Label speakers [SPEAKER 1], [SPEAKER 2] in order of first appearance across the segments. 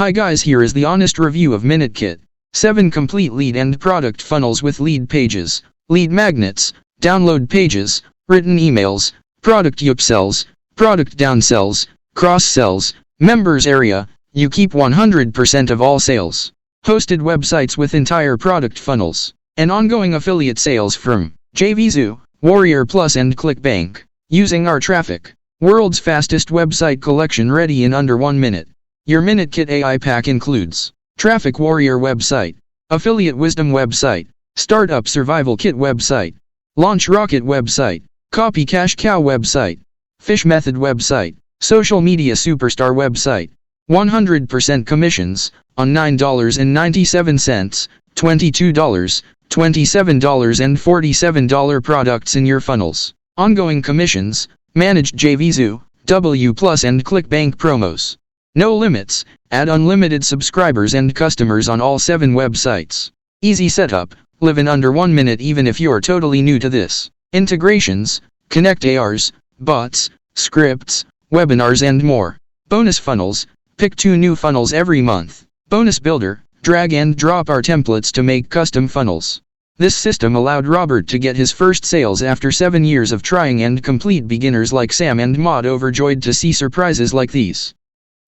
[SPEAKER 1] Hi guys, here is the honest review of MinuteKit. 7 complete lead and product funnels with lead pages, lead magnets, download pages, written emails, product upsells, product downsells, cross-sells, members area. You keep 100% of all sales. Hosted websites with entire product funnels. And ongoing affiliate sales from JVZoo, Warrior Plus and ClickBank. Using our traffic. World's fastest website collection ready in under 1 minute. Your MinuteKit AI pack includes Traffic Warrior website, Affiliate Wisdom website, Startup Survival Kit website, Launch Rocket website, Copy Cash Cow website, Fish Method website, Social Media Superstar website. 100% commissions on $9.97, $22, $27 and $47 products in your funnels. Ongoing commissions, managed JVZoo, W Plus and ClickBank promos. No limits, add unlimited subscribers and customers on all 7 websites. Easy setup, live in under 1 minute even if you're totally new to this. Integrations, connect ARs, bots, scripts, webinars and more. Bonus funnels, pick 2 new funnels every month. Bonus builder, drag and drop our templates to make custom funnels. This system allowed Robert to get his first sales after 7 years of trying, and complete beginners like Sam and Maud overjoyed to see surprises like these.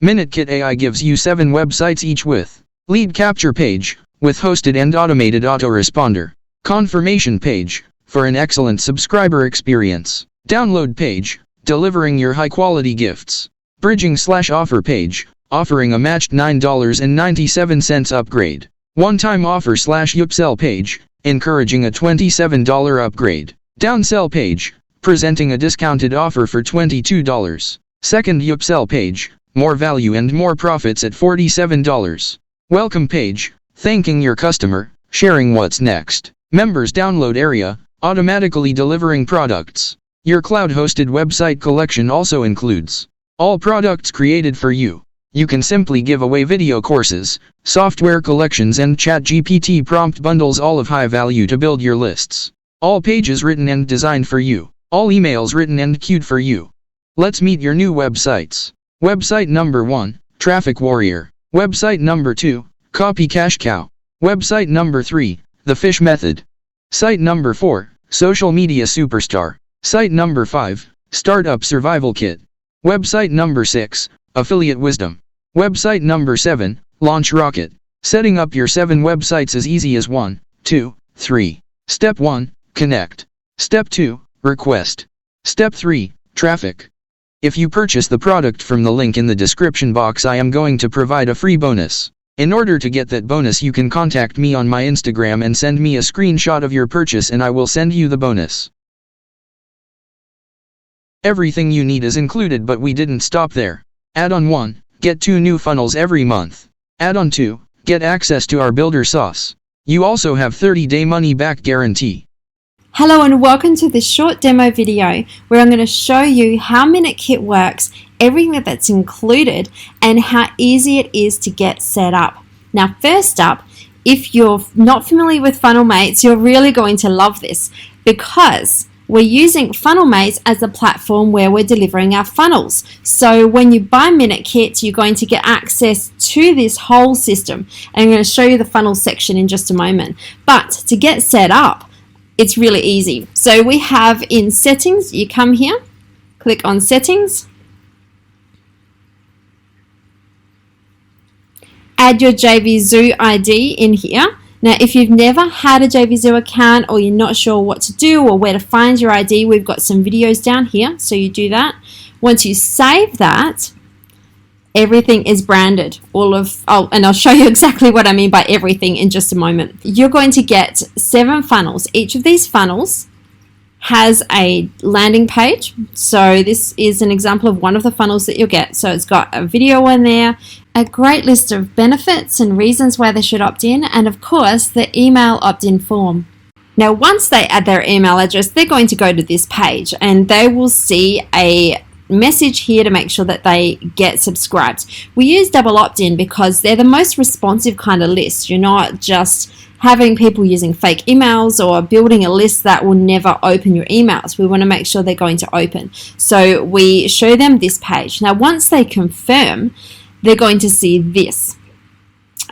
[SPEAKER 1] MinuteKit AI gives you 7 websites each with lead capture page, with hosted and automated autoresponder. Confirmation page, for an excellent subscriber experience. Download page, delivering your high-quality gifts. Bridging/offer page, offering a matched $9.97 upgrade. One-time offer/upsell page, encouraging a $27 upgrade. Downsell page, presenting a discounted offer for $22. Second upsell page, more value and more profits at $47. Welcome page, thanking your customer, sharing what's next. Members download area, automatically delivering products. Your cloud-hosted website collection also includes all products created for you. You can simply give away video courses, software collections and ChatGPT prompt bundles, all of high value to build your lists. All pages written and designed for you. All emails written and queued for you. Let's meet your new websites. Website number 1, Traffic Warrior. Website number 2, Copy Cash Cow. Website number 3, The Fish Method. Site number 4, Social Media Superstar. Site number 5, Startup Survival Kit. Website number 6, Affiliate Wisdom. Website number 7, Launch Rocket. Setting up your 7 websites as easy as 1, 2, 3. Step 1, connect. Step 2, request. Step 3, traffic. If you purchase the product from the link in the description box, I am going to provide a free bonus. In order to get that bonus, you can contact me on my Instagram and send me a screenshot of your purchase and I will send you the bonus. Everything you need is included, but we didn't stop there. Add-on 1, get 2 new funnels every month. Add-on 2, get access to our builder sauce. You also have 30-day money-back guarantee.
[SPEAKER 2] Hello and welcome to this short demo video where I'm going to show you how MinuteKit works, everything that's included, and how easy it is to get set up. Now, first up, if you're not familiar with Funnelmates, you're really going to love this because we're using Funnelmates as a platform where we're delivering our funnels. So when you buy MinuteKit, you're going to get access to this whole system. And I'm going to show you the funnel section in just a moment. But to get set up, it's really easy. So we have in settings, you come here, click on settings, add your JVZoo ID in here. Now, if you've never had a JVZoo account or you're not sure what to do or where to find your ID, we've got some videos down here, so you do that. Once you save that, everything is branded. And I'll show you exactly what I mean by everything in just a moment. You're going to get 7 funnels. Each of these funnels has a landing page. So this is an example of one of the funnels that you'll get. So it's got a video in there, a great list of benefits and reasons why they should opt in, and of course the email opt-in form. Now, once they add their email address, they're going to go to this page and they will see a message here to make sure that they get subscribed. We use double opt-in because they're the most responsive kind of list. You're not just having people using fake emails or building a list that will never open your emails. We want to make sure they're going to open. So we show them this page. Now, once they confirm, they're going to see this.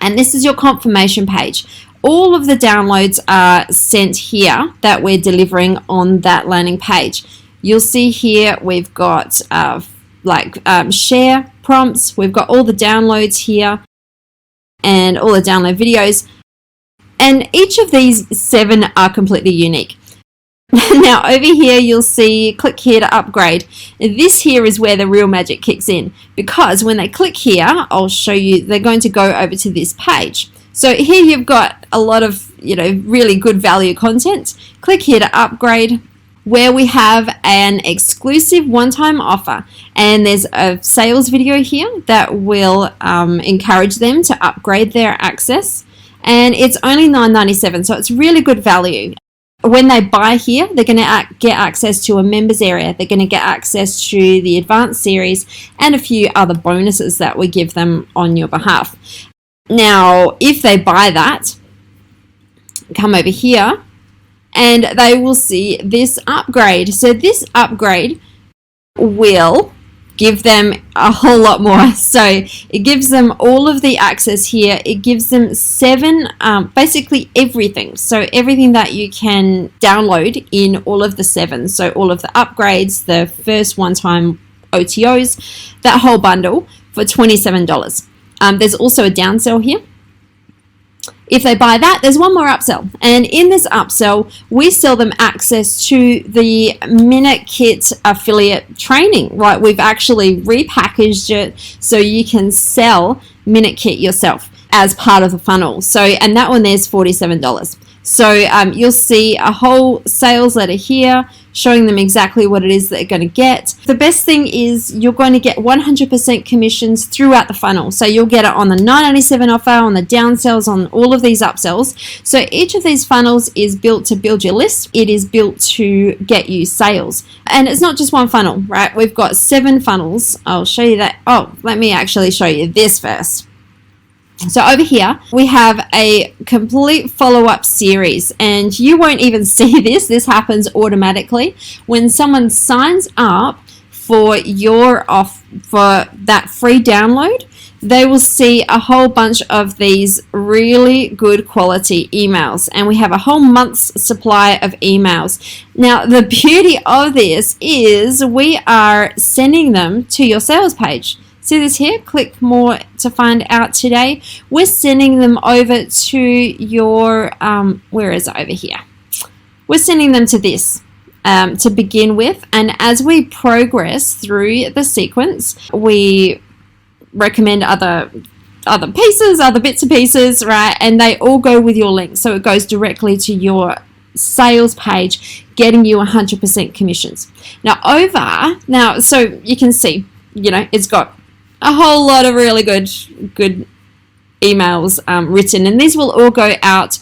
[SPEAKER 2] And this is your confirmation page. All of the downloads are sent here that we're delivering on that landing page. You'll see here we've got share prompts. We've got all the downloads here and all the download videos. And each of these 7 are completely unique. Now over here you'll see click here to upgrade. This here is where the real magic kicks in, because when they click here, I'll show you, they're going to go over to this page. So here you've got a lot of really good value content. Click here to upgrade, where we have an exclusive one-time offer, and there's a sales video here that will encourage them to upgrade their access, and it's only $9.97, so it's really good value. When they buy here, they're going to get access to a members area. They're going to get access to the advanced series and a few other bonuses that we give them on your behalf. Now, if they buy that, come over here and they will see this upgrade. So this upgrade will give them a whole lot more. So it gives them all of the access here. It gives them 7, basically everything. So everything that you can download in all of the 7. So all of the upgrades, the first one-time OTOs, that whole bundle for $27. There's also a downsell here. If they buy that, there's one more upsell. And in this upsell, we sell them access to the Minute Kit affiliate training. Right? We've actually repackaged it so you can sell Minute Kit yourself as part of the funnel. So, and that one there's $47. So you'll see a whole sales letter here showing them exactly what it is that they're going to get. The best thing is you're going to get 100% commissions throughout the funnel. So you'll get it on the $9.97 offer, on the downsells, on all of these upsells. So each of these funnels is built to build your list. It is built to get you sales. And it's not just one funnel, right? We've got 7 funnels. I'll show you that. Oh, let me actually show you this first. So over here, we have a complete follow-up series, and you won't even see this. This happens automatically. When someone signs up for for that free download, they will see a whole bunch of these really good quality emails, and we have a whole month's supply of emails. Now, the beauty of this is we are sending them to your sales page. See this here? Click more to find out today. We're sending them over to your, where is it over here? We're sending them to this to begin with. And as we progress through the sequence, we recommend other pieces, other bits and pieces, right? And they all go with your link. So it goes directly to your sales page, getting you 100% commissions. Now, so you can see, it's got a whole lot of really good emails written, and these will all go out.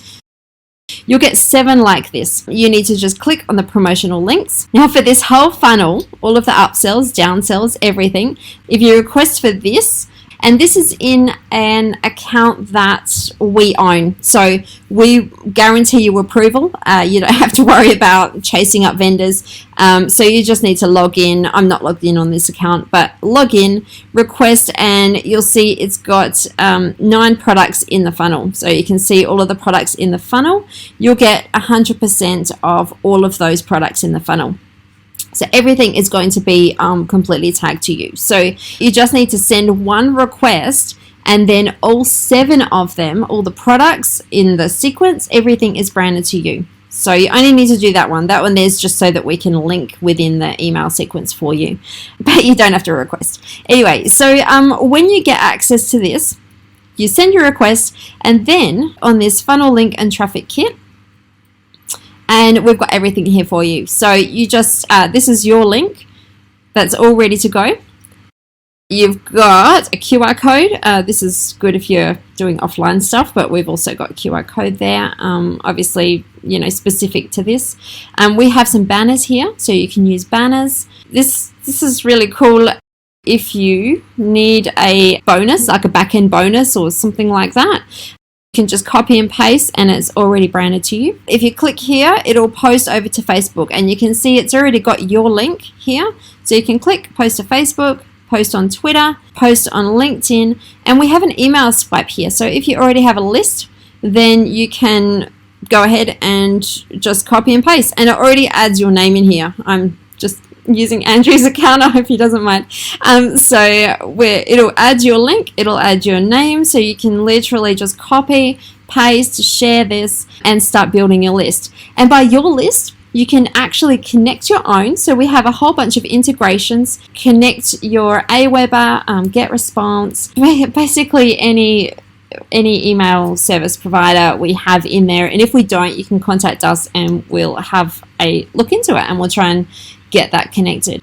[SPEAKER 2] You'll get 7 like this. You need to just click on the promotional links. Now for this whole funnel, all of the upsells, downsells, everything, if you request for this, and this is in an account that we own, so we guarantee you approval. You don't have to worry about chasing up vendors. So you just need to log in. I'm not logged in on this account, but log in, request, and you'll see it's got 9 products in the funnel. So you can see all of the products in the funnel. You'll get 100% of all of those products in the funnel. So everything is going to be completely tagged to you. So you just need to send one request, and then all 7 of them, all the products in the sequence, everything is branded to you. So you only need to do that one. That one there's just so that we can link within the email sequence for you. But you don't have to request. Anyway, so when you get access to this, you send your request, and then on this funnel link and traffic kit, and we've got everything here for you. So you just, this is your link that's all ready to go. You've got a QR code. This is good if you're doing offline stuff, but we've also got a QR code there, obviously, specific to this. We have some banners here, so you can use banners. This is really cool if you need a bonus, like a back-end bonus or something like that. You can just copy and paste, and it's already branded to you. If you click here, it'll post over to Facebook, and you can see it's already got your link here. So you can click post to Facebook, post on Twitter, post on LinkedIn, and we have an email swipe here. So if you already have a list, then you can go ahead and just copy and paste, and it already adds your name in here. I'm just using Andrew's account. I hope he doesn't mind. It'll add your link, it'll add your name, so you can literally just copy, paste, share this, and start building your list. And by your list, you can actually connect your own. So we have a whole bunch of integrations. Connect your Aweber, GetResponse, basically any email service provider we have in there. And if we don't, you can contact us and we'll have a look into it and we'll try and get that connected.